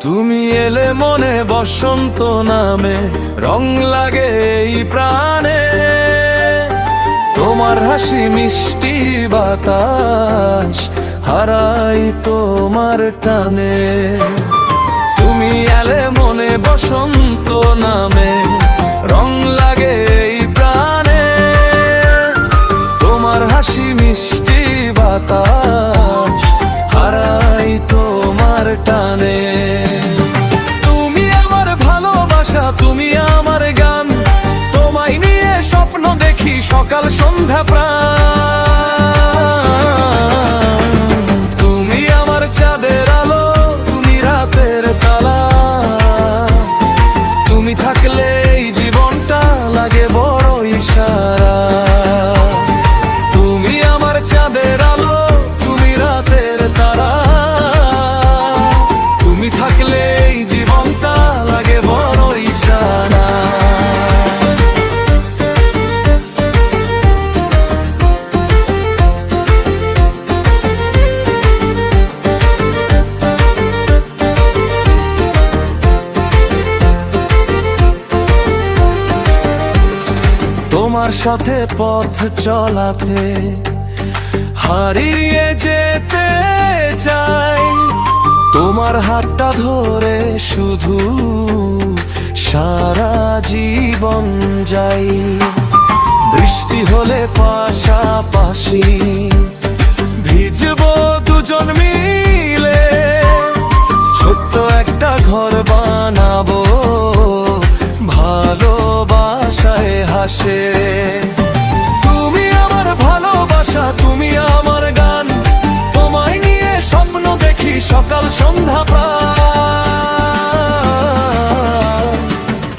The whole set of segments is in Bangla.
তুমি এলে মনে বসন্ত নামে, রং লাগে এই প্রাণে। তোমার হাসি মিষ্টি বাতাস, হারাই তোমার টানে। তুমি এলে মনে বসন্ত নামে, রং লাগে এই প্রাণে। তোমার হাসি মিষ্টি বাতাস, হারাই তোমার টানে। তুমি আমার ভালোবাসা, তুমি আমার গান, তোমায় নিয়ে স্বপ্ন দেখি সকাল সন্ধ্যা প্রাণ। তুমি আমার চাঁদের আলো, তুমি রাতের তালা। তুমি থাকলে এই জীবনটা লাগে বড় ইশারা। তুমি আমার চাঁদের আলো, তুমি রাতের তারা। তুমি থাকলে এই জীবনটা লাগে বড় ইশারা। তোমার সাথে পথ চলাতে হারিয়ে যেতে চাই। তোমার হাতটা ধরে শুধু সারা জীবন যাই। বৃষ্টি হলে পাশাপাশি ভিজবো দুজন মিলে। ছোট্ট একটা ঘর বানাবো ভালোবাসায় হাসে। তুমি আমার ভালোবাসা, তুমি আমার গান, তোমায় নিয়ে স্বপ্ন দেখি সকাল সন্ধ্যা প্রাণ।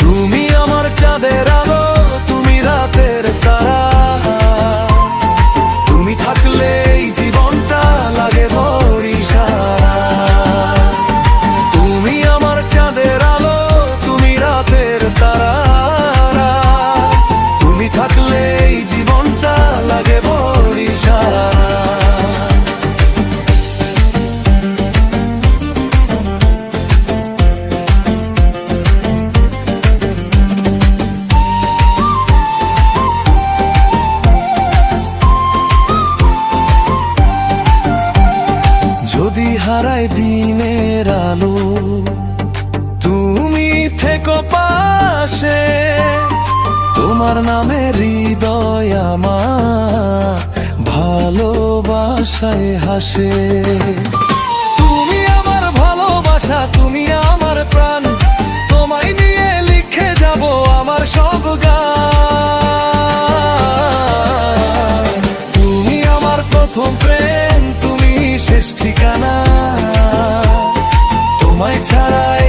তুমি আমার চাঁদের আলো, তুমি রাতের তারা। তুমি থাকলে এই জীবনটা লাগে বড় ইশারা। তুমি আমার চাঁদের আলো, তুমি রাতের তারা। তুমি থাকলে এই জীবনটা লাগে বড় ইশারা। যদি হারায় দিনের আলো, তুমি থেকো পাশে। তোমার নামে হৃদয় আমার ভালোবাসায় হাসে। তুমি আমার ভালোবাসা, তুমি আমার প্রাণ, তোমায় নিয়ে লিখে যাব আমার সব গান। তুমি আমার প্রথম প্রেম, তুমি শেষ ঠিকানা। তোমায় ছাড়াই